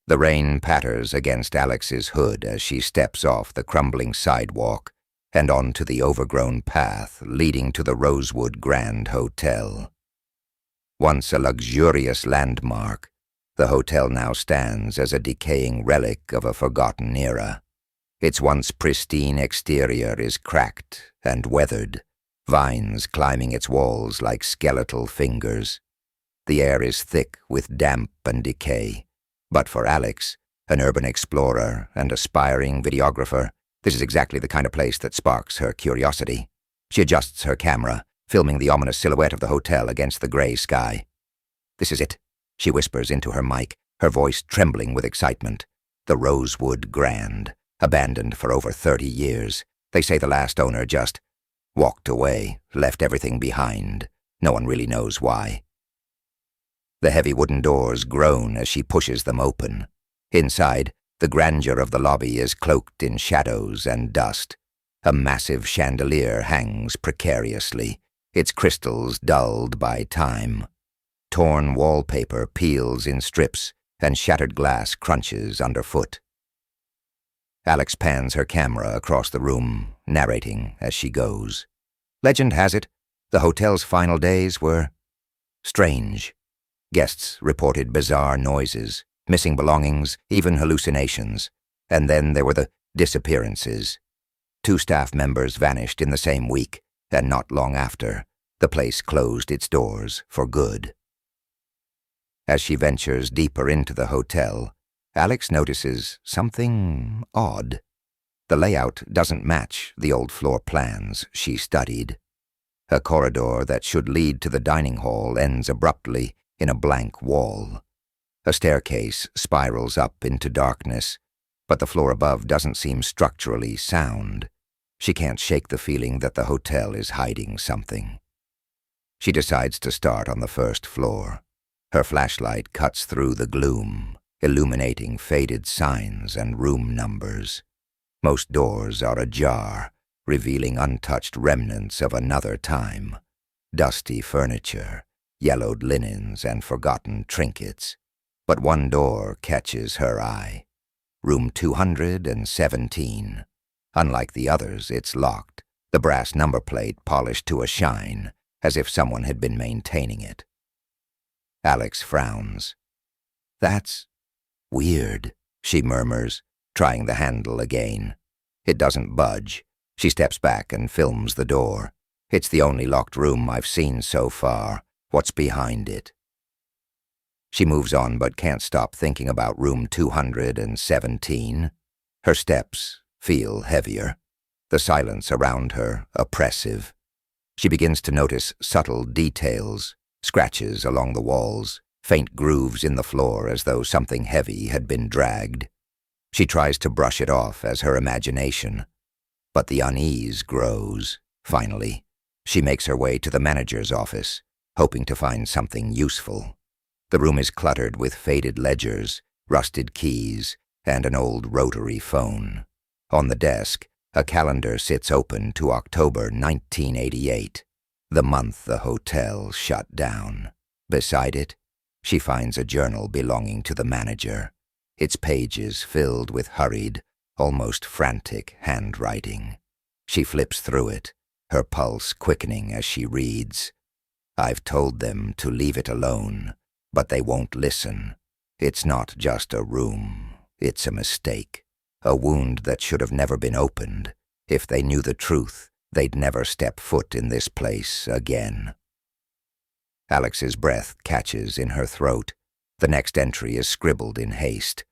The rain patters against Alex's hood as she steps off the crumbling sidewalk and onto the overgrown path leading to the Rosewood Grand Hotel. Once a luxurious landmark, the hotel now stands as a decaying relic of a forgotten era. Its once pristine exterior is cracked and weathered, vines climbing its walls like skeletal fingers. The air is thick with damp and decay, but for Alex, an urban explorer and aspiring videographer, this is exactly the kind of place that sparks her curiosity. She adjusts her camera, filming the ominous silhouette of the hotel against the gray sky. "This is it," she whispers into her mic, her voice trembling with excitement. "The Rosewood Grand, abandoned for over 30 years. They say the last owner just walked away, left everything behind. No one really knows why." The heavy wooden doors groan as she pushes them open. Inside, the grandeur of the lobby is cloaked in shadows and dust. A massive chandelier hangs precariously, its crystals dulled by time. Torn wallpaper peels in strips, and shattered glass crunches underfoot. Alex pans her camera across the room, narrating as she goes. Legend has it, the hotel's final days were strange. Guests reported bizarre noises, missing belongings, even hallucinations. And then there were the disappearances. 2 staff members vanished in the same week, and not long after, the place closed its doors for good. As she ventures deeper into the hotel, Alex notices something odd. The layout doesn't match the old floor plans she studied. A corridor that should lead to the dining hall ends abruptly in a blank wall. A staircase spirals up into darkness, but the floor above doesn't seem structurally sound. She can't shake the feeling that the hotel is hiding something. She decides to start on the first floor. Her flashlight cuts through the gloom, illuminating faded signs and room numbers. Most doors are ajar, revealing untouched remnants of another time. Dusty furniture, yellowed linens, and forgotten trinkets. But one door catches her eye. Room 217. Unlike the others, it's locked, the brass number plate polished to a shine, as if someone had been maintaining it. Alex frowns. "That's weird," she murmurs, trying the handle again. It doesn't budge. She steps back and films the door. It's the only locked room I've seen so far. What's behind it? She moves on but can't stop thinking about room 217. Her steps feel heavier, the silence around her oppressive. She begins to notice subtle details, scratches along the walls, faint grooves in the floor as though something heavy had been dragged. She tries to brush it off as her imagination, but the unease grows. Finally, she makes her way to the manager's office, hoping to find something useful. The room is cluttered with faded ledgers, rusted keys, and an old rotary phone. On the desk, a calendar sits open to October 1988, the month the hotel shut down. Beside it, she finds a journal belonging to the manager, its pages filled with hurried, almost frantic handwriting. She flips through it, her pulse quickening as she reads. "I've told them to leave it alone, but they won't listen. It's not just a room, it's a mistake, a wound that should have never been opened. If they knew the truth, they'd never step foot in this place again." Alex's breath catches in her throat. The next entry is scribbled in haste.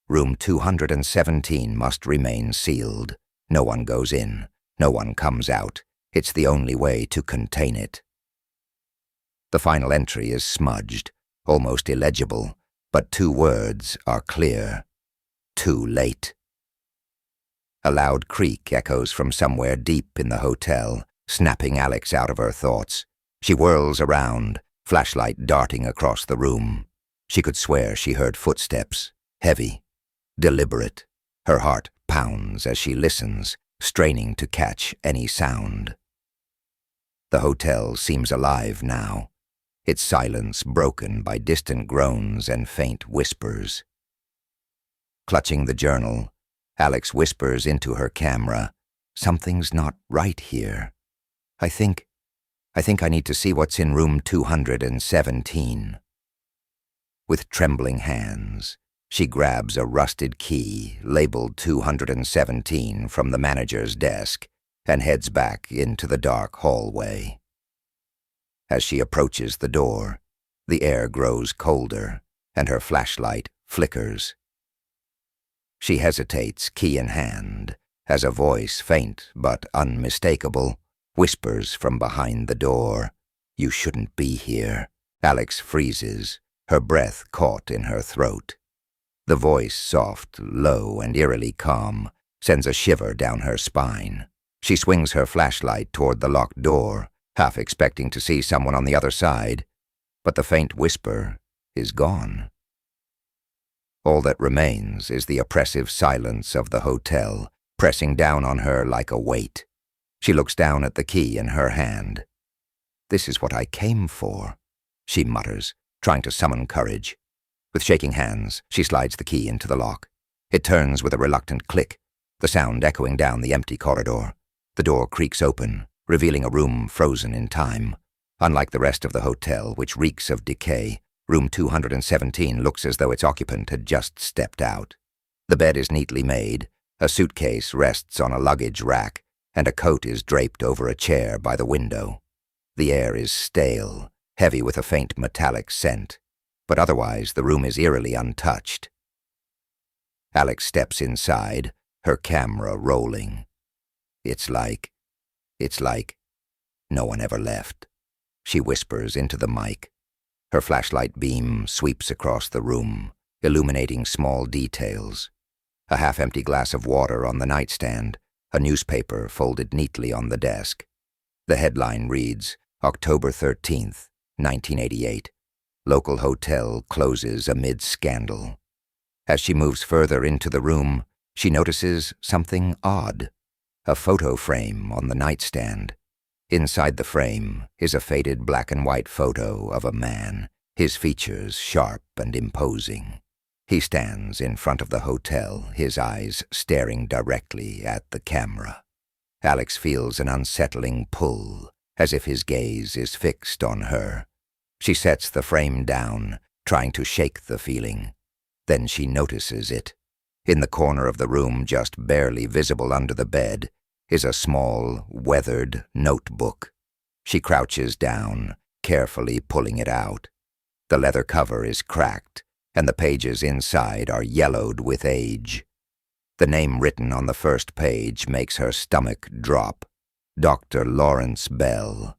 Room 217 must remain sealed. No one goes in, no one comes out. It's the only way to contain it. The final entry is smudged, almost illegible, but 2 words are clear. Too late. A loud creak echoes from somewhere deep in the hotel, snapping Alex out of her thoughts. She whirls around, flashlight darting across the room. She could swear she heard footsteps, heavy, deliberate. Her heart pounds as she listens, straining to catch any sound. The hotel seems alive now, its silence broken by distant groans and faint whispers. Clutching the journal, Alex whispers into her camera, "Something's not right here. I think I need to see what's in room 217. With trembling hands, she grabs a rusted key labeled 217 from the manager's desk and heads back into the dark hallway. As she approaches the door, the air grows colder and her flashlight flickers. She hesitates, key in hand, as a voice, faint but unmistakable, whispers from behind the door, "You shouldn't be here." Alex freezes, her breath caught in her throat. The voice, soft, low, and eerily calm, sends a shiver down her spine. She swings her flashlight toward the locked door, half expecting to see someone on the other side, but the faint whisper is gone. All that remains is the oppressive silence of the hotel, pressing down on her like a weight. She looks down at the key in her hand. "This is what I came for," she mutters, trying to summon courage. With shaking hands, she slides the key into the lock. It turns with a reluctant click, the sound echoing down the empty corridor. The door creaks open, revealing a room frozen in time. Unlike the rest of the hotel, which reeks of decay, room 217 looks as though its occupant had just stepped out. The bed is neatly made, a suitcase rests on a luggage rack, and a coat is draped over a chair by the window. The air is stale, heavy with a faint metallic scent, but otherwise the room is eerily untouched. Alex steps inside, her camera rolling. It's like no one ever left, she whispers into the mic. Her flashlight beam sweeps across the room, illuminating small details. A half-empty glass of water on the nightstand, a newspaper folded neatly on the desk. The headline reads, October 13th, 1988. Local hotel closes amid scandal. As she moves further into the room, she notices something odd. A photo frame on the nightstand. Inside the frame is a faded black-and-white photo of a man, his features sharp and imposing. He stands in front of the hotel, his eyes staring directly at the camera. Alex feels an unsettling pull, as if his gaze is fixed on her. She sets the frame down, trying to shake the feeling. Then she notices it. In the corner of the room, just barely visible under the bed, is a small, weathered notebook. She crouches down, carefully pulling it out. The leather cover is cracked, and the pages inside are yellowed with age. The name written on the first page makes her stomach drop. Dr. Lawrence Bell.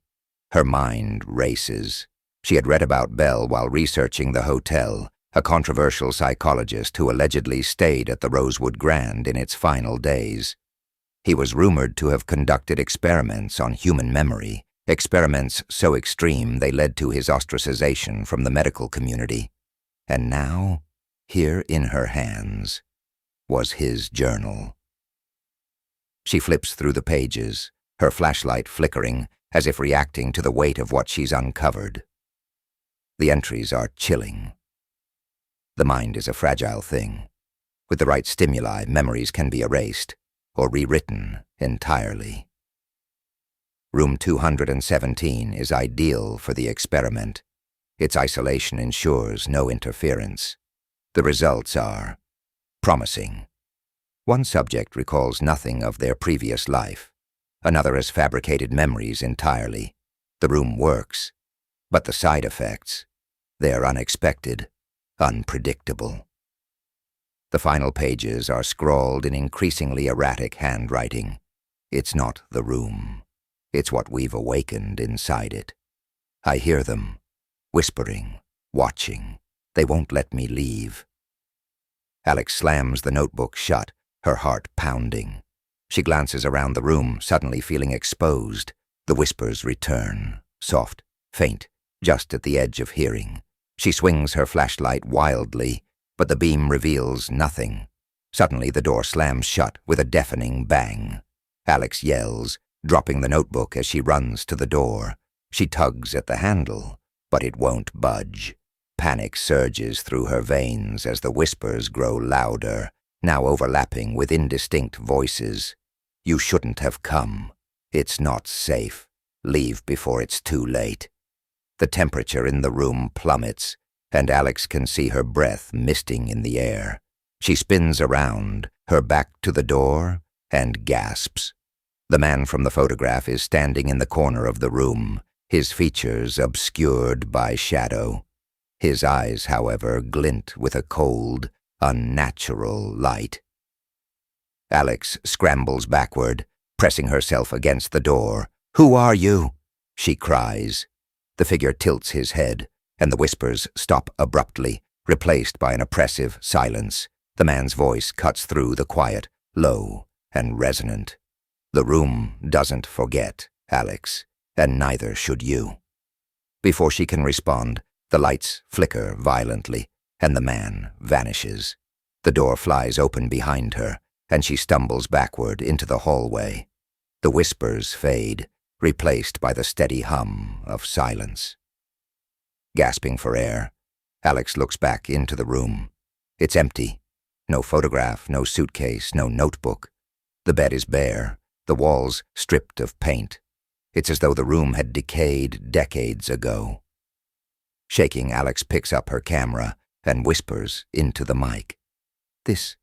Her mind races. She had read about Bell while researching the hotel, a controversial psychologist who allegedly stayed at the Rosewood Grand in its final days. He was rumored to have conducted experiments on human memory, experiments so extreme they led to his ostracization from the medical community. And now, here in her hands, was his journal. She flips through the pages, her flashlight flickering, as if reacting to the weight of what she's uncovered. The entries are chilling. The mind is a fragile thing. With the right stimuli, memories can be erased or rewritten entirely. Room 217 is ideal for the experiment. Its isolation ensures no interference. The results are promising. One subject recalls nothing of their previous life. Another has fabricated memories entirely. The room works, but the side effects, they're unexpected, unpredictable. The final pages are scrawled in increasingly erratic handwriting. It's not the room. It's what we've awakened inside it. I hear them, whispering, watching. They won't let me leave. Alex slams the notebook shut, her heart pounding. She glances around the room, suddenly feeling exposed. The whispers return, soft, faint, just at the edge of hearing. She swings her flashlight wildly, but the beam reveals nothing. Suddenly the door slams shut with a deafening bang. Alex yells, dropping the notebook as she runs to the door. She tugs at the handle, but it won't budge. Panic surges through her veins as the whispers grow louder, now overlapping with indistinct voices. "You shouldn't have come. It's not safe. Leave before it's too late." The temperature in the room plummets, and Alex can see her breath misting in the air. She spins around, her back to the door, and gasps. The man from the photograph is standing in the corner of the room, his features obscured by shadow. His eyes, however, glint with a cold, unnatural light. Alex scrambles backward, pressing herself against the door. "Who are you?" she cries. The figure tilts his head, and the whispers stop abruptly, replaced by an oppressive silence. The man's voice cuts through the quiet, low and resonant. "The room doesn't forget, Alex, and neither should you." Before she can respond, the lights flicker violently, and the man vanishes. The door flies open behind her, and she stumbles backward into the hallway. The whispers fade, replaced by the steady hum of silence. Gasping for air, Alex looks back into the room. It's empty. No photograph, no suitcase, no notebook. The bed is bare, the walls stripped of paint. It's as though the room had decayed decades ago. Shaking, Alex picks up her camera and whispers into the mic. This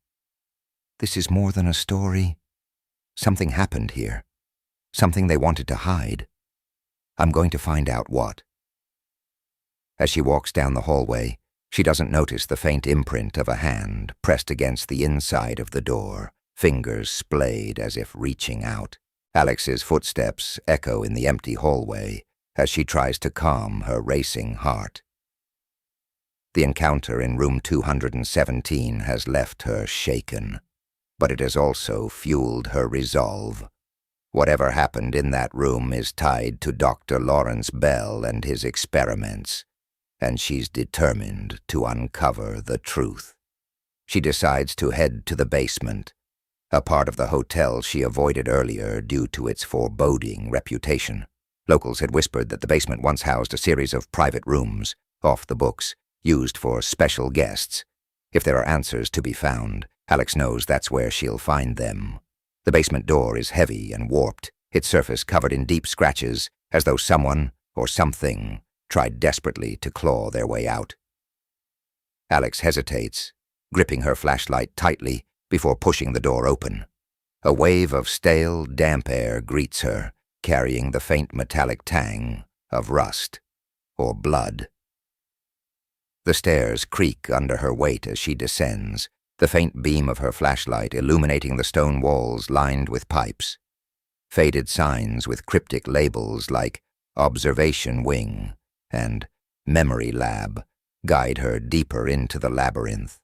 is more than a story. Something happened here. Something they wanted to hide. I'm going to find out what." As she walks down the hallway, she doesn't notice the faint imprint of a hand pressed against the inside of the door, fingers splayed as if reaching out. Alex's footsteps echo in the empty hallway as she tries to calm her racing heart. The encounter in room 217 has left her shaken, but it has also fueled her resolve. Whatever happened in that room is tied to Dr. Lawrence Bell and his experiments, and she's determined to uncover the truth. She decides to head to the basement, a part of the hotel she avoided earlier due to its foreboding reputation. Locals had whispered that the basement once housed a series of private rooms, off the books, used for special guests. If there are answers to be found, Alex knows that's where she'll find them. The basement door is heavy and warped, its surface covered in deep scratches, as though someone or something tried desperately to claw their way out. Alex hesitates, gripping her flashlight tightly before pushing the door open. A wave of stale, damp air greets her, carrying the faint metallic tang of rust or blood. The stairs creak under her weight as she descends, the faint beam of her flashlight illuminating the stone walls lined with pipes. Faded signs with cryptic labels like Observation Wing and Memory Lab guide her deeper into the labyrinth.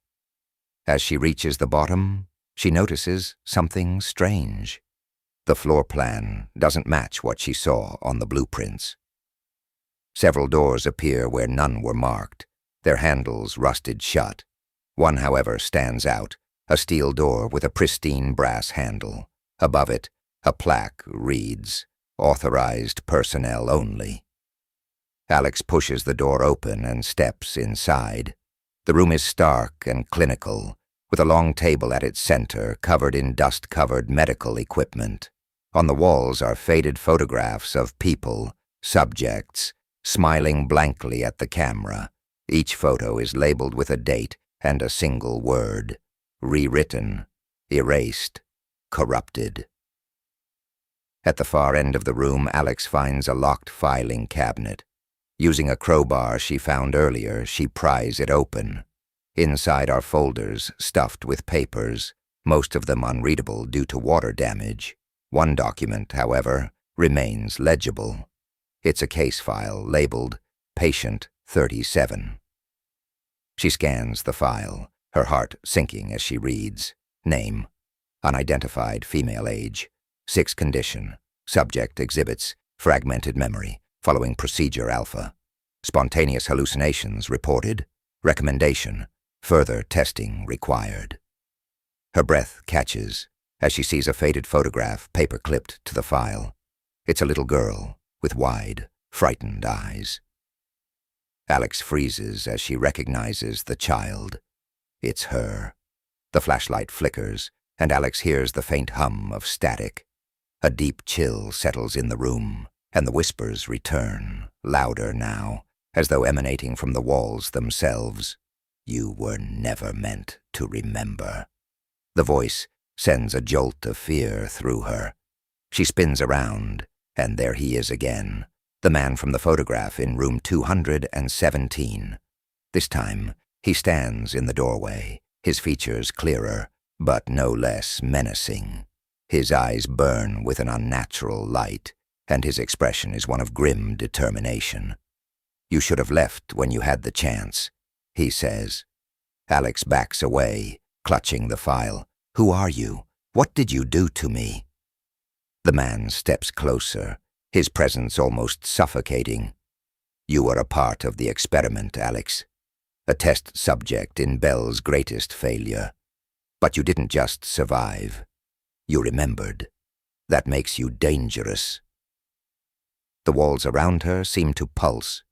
As she reaches the bottom, she notices something strange. The floor plan doesn't match what she saw on the blueprints. Several doors appear where none were marked, their handles rusted shut. One, however, stands out, a steel door with a pristine brass handle. Above it, a plaque reads, "Authorized personnel only." Alex pushes the door open and steps inside. The room is stark and clinical, with a long table at its center covered in dust-covered medical equipment. On the walls are faded photographs of people, subjects, smiling blankly at the camera. Each photo is labeled with a date and a single word: rewritten, erased, corrupted. At the far end of the room, Alex finds a locked filing cabinet. Using a crowbar she found earlier, she pries it open. Inside are folders stuffed with papers, most of them unreadable due to water damage. One document, however, remains legible. It's a case file labeled Patient 37. She scans the file, her heart sinking as she reads. Name: unidentified, female age. 6 condition. Subject exhibits fragmented memory following procedure alpha. Spontaneous hallucinations reported. Recommendation: further testing required. Her breath catches as she sees a faded photograph paper-clipped to the file. It's a little girl with wide, frightened eyes. Alex freezes as she recognizes the child. It's her. The flashlight flickers, and Alex hears the faint hum of static. A deep chill settles in the room, and the whispers return, louder now, as though emanating from the walls themselves. You were never meant to remember. The voice sends a jolt of fear through her. She spins around, and there he is again, the man from the photograph in room 217. This time, he stands in the doorway, his features clearer, but no less menacing. His eyes burn with an unnatural light, and his expression is one of grim determination. You should have left when you had the chance, he says. Alex backs away, clutching the file. Who are you? What did you do to me? The man steps closer, his presence almost suffocating. You were a part of the experiment, Alex. A test subject in Bell's greatest failure. But you didn't just survive. You remembered. That makes you dangerous. The walls around her seem to pulse,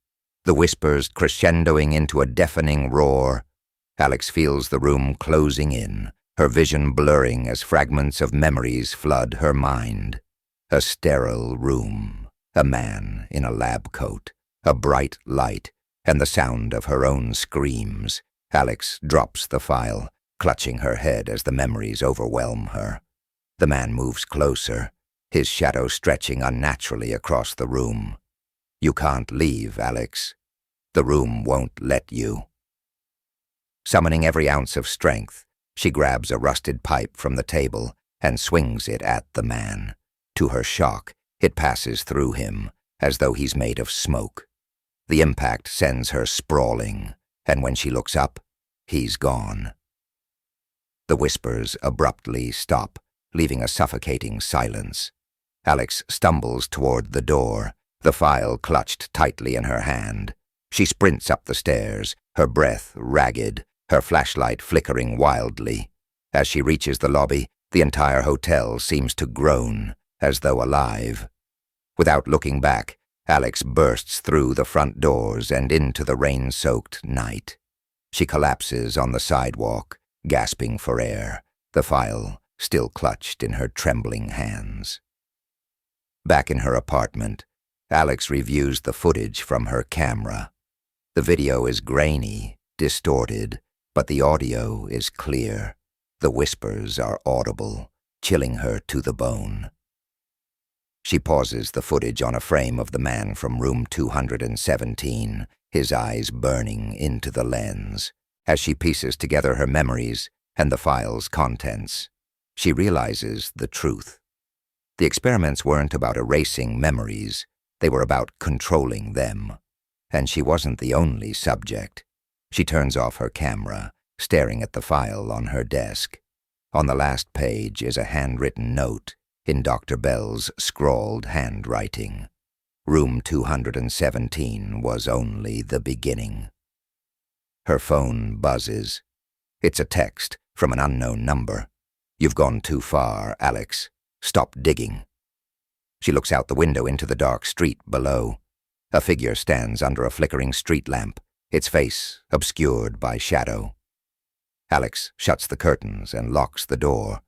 the whispers crescendoing into a deafening roar. Alex feels the room closing in, her vision blurring as fragments of memories flood her mind. A sterile room, a man in a lab coat, a bright light, and the sound of her own screams. Alex drops the file, clutching her head as the memories overwhelm her. The man moves closer, his shadow stretching unnaturally across the room. You can't leave, Alex. The room won't let you. Summoning every ounce of strength, she grabs a rusted pipe from the table and swings it at the man. To her shock, it passes through him, as though he's made of smoke. The impact sends her sprawling, and when she looks up, he's gone. The whispers abruptly stop, leaving a suffocating silence. Alex stumbles toward the door, the file clutched tightly in her hand. She sprints up the stairs, her breath ragged, her flashlight flickering wildly. As she reaches the lobby, the entire hotel seems to groan, as though alive. Without looking back, Alex bursts through the front doors and into the rain-soaked night. She collapses on the sidewalk, gasping for air, the file still clutched in her trembling hands. Back in her apartment, Alex reviews the footage from her camera. The video is grainy, distorted, but the audio is clear. The whispers are audible, chilling her to the bone. She pauses the footage on a frame of the man from room 217, his eyes burning into the lens. As she pieces together her memories and the file's contents, she realizes the truth. The experiments weren't about erasing memories, they were about controlling them. And she wasn't the only subject. She turns off her camera, staring at the file on her desk. On the last page is a handwritten note in Dr. Bell's scrawled handwriting. Room 217 was only the beginning. Her phone buzzes. It's a text from an unknown number. You've gone too far, Alex. Stop digging. She looks out the window into the dark street below. A figure stands under a flickering street lamp, its face obscured by shadow. Alex shuts the curtains and locks the door,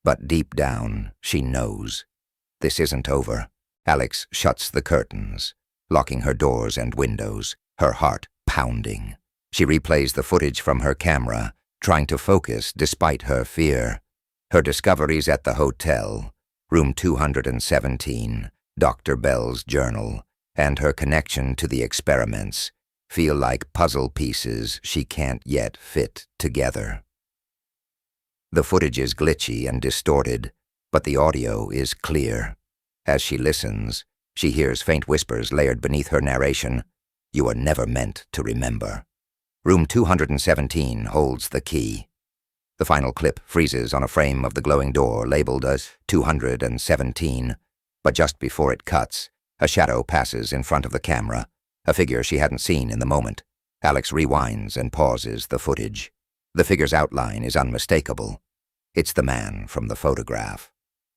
but deep down she knows. This isn't over. Alex shuts the curtains, locking her doors and windows, her heart pounding. She replays the footage from her camera, trying to focus despite her fear. Her discoveries at the hotel, room 217, Dr. Bell's journal, and her connection to the experiments feel like puzzle pieces she can't yet fit together. The footage is glitchy and distorted, but the audio is clear. As she listens, she hears faint whispers layered beneath her narration. You are never meant to remember. Room 217 holds the key. The final clip freezes on a frame of the glowing door labeled as 217, but just before it cuts, a shadow passes in front of the camera, a figure she hadn't seen in the moment. Alex rewinds and pauses the footage. The figure's outline is unmistakable. It's the man from the photograph.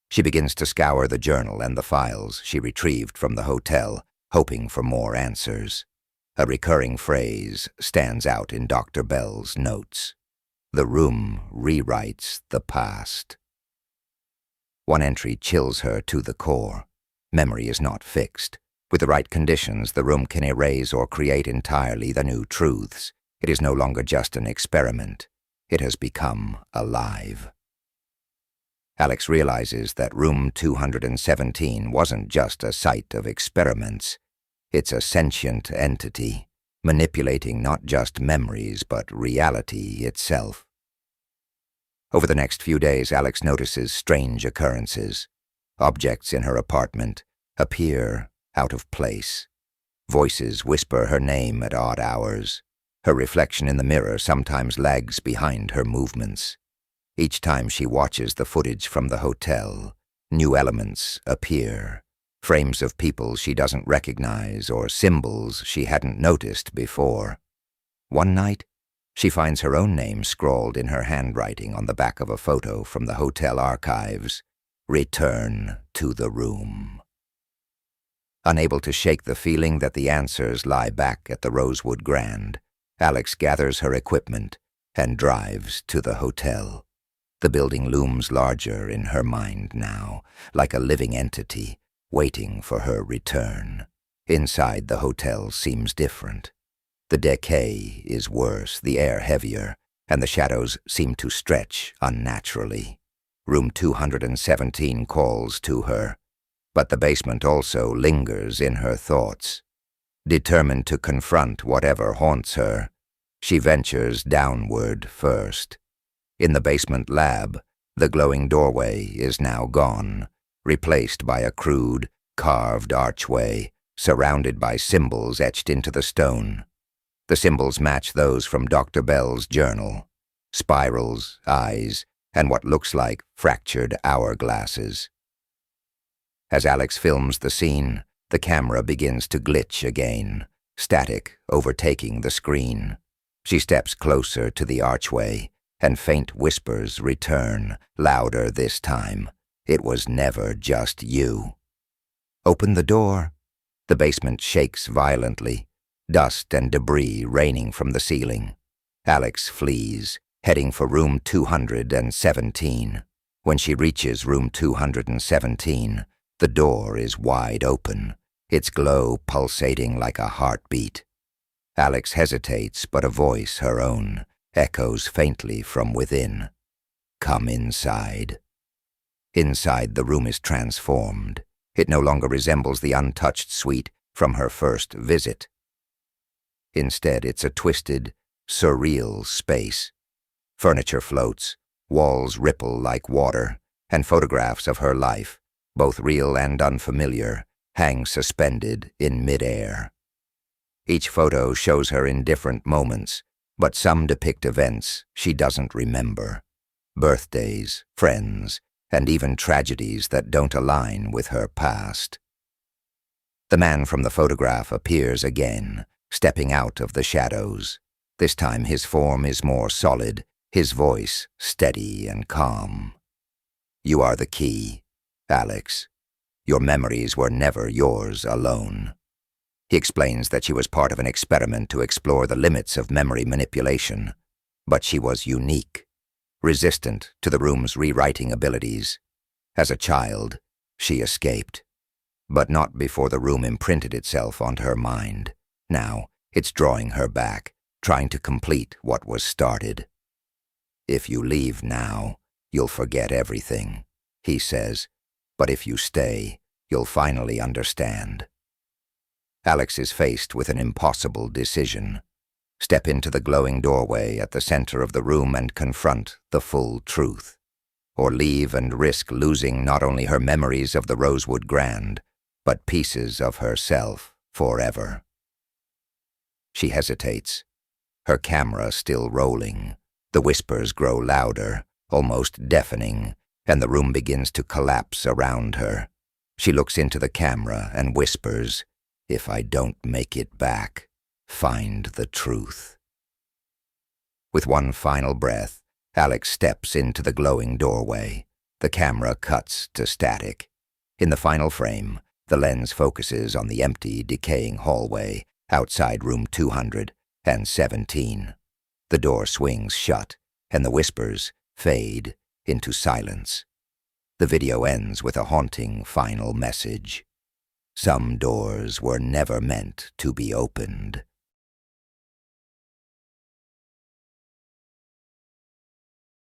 She begins to scour the journal and the files she retrieved from the hotel, hoping for more answers. A recurring phrase stands out in Dr. Bell's notes. The room rewrites the past. One entry chills her to the core. Memory is not fixed. With the right conditions, the room can erase or create entirely the new truths. It is no longer just an experiment. It has become alive. Alex realizes that room 217 wasn't just a site of experiments. It's a sentient entity, manipulating not just memories but reality itself. Over the next few days, Alex notices strange occurrences. Objects in her apartment appear out of place. Voices whisper her name at odd hours. Her reflection in the mirror sometimes lags behind her movements. Each time she watches the footage from the hotel, new elements appear. Frames of people she doesn't recognize or symbols she hadn't noticed before. One night, she finds her own name scrawled in her handwriting on the back of a photo from the hotel archives. Return to the room. Unable to shake the feeling that the answers lie back at the Rosewood Grand, Alex gathers her equipment and drives to the hotel. The building looms larger in her mind now, like a living entity, waiting for her return. Inside, the hotel seems different. The decay is worse, the air heavier, and the shadows seem to stretch unnaturally. Room 217 calls to her, but the basement also lingers in her thoughts. Determined to confront whatever haunts her, she ventures downward first. In the basement lab, the glowing doorway is now gone, replaced by a crude, carved archway, surrounded by symbols etched into the stone. The symbols match those from Dr. Bell's journal: spirals, eyes, and what looks like fractured hourglasses. As Alex films the scene, the camera begins to glitch again, static overtaking the screen. She steps closer to the archway, and faint whispers return, louder this time. It was never just you. Open the door. The basement shakes violently, dust and debris raining from the ceiling. Alex flees, heading for room 217. When she reaches room 217, the door is wide open, its glow pulsating like a heartbeat. Alex hesitates, but a voice, her own, echoes faintly from within. Come inside. Inside, the room is transformed. It no longer resembles the untouched suite from her first visit. Instead, it's a twisted, surreal space. Furniture floats, walls ripple like water, and photographs of her life, both real and unfamiliar, hang suspended in midair. Each photo shows her in different moments, but some depict events she doesn't remember. Birthdays, friends, and even tragedies that don't align with her past. The man from the photograph appears again, stepping out of the shadows. This time his form is more solid, his voice steady and calm. You are the key, Alex. Your memories were never yours alone. He explains that she was part of an experiment to explore the limits of memory manipulation, but she was unique, resistant to the room's rewriting abilities. As a child, she escaped, but not before the room imprinted itself onto her mind. Now, it's drawing her back, trying to complete what was started. If you leave now, you'll forget everything, he says, but if you stay, you'll finally understand. Alex is faced with an impossible decision. Step into the glowing doorway at the center of the room and confront the full truth, or leave and risk losing not only her memories of the Rosewood Grand, but pieces of herself forever. She hesitates, her camera still rolling. The whispers grow louder, almost deafening, and the room begins to collapse around her. She looks into the camera and whispers, "If I don't make it back, find the truth." With one final breath, Alex steps into the glowing doorway. The camera cuts to static. In the final frame, the lens focuses on the empty, decaying hallway, outside room 217. The door swings shut, and the whispers fade into silence. The video ends with a haunting final message. Some doors were never meant to be opened.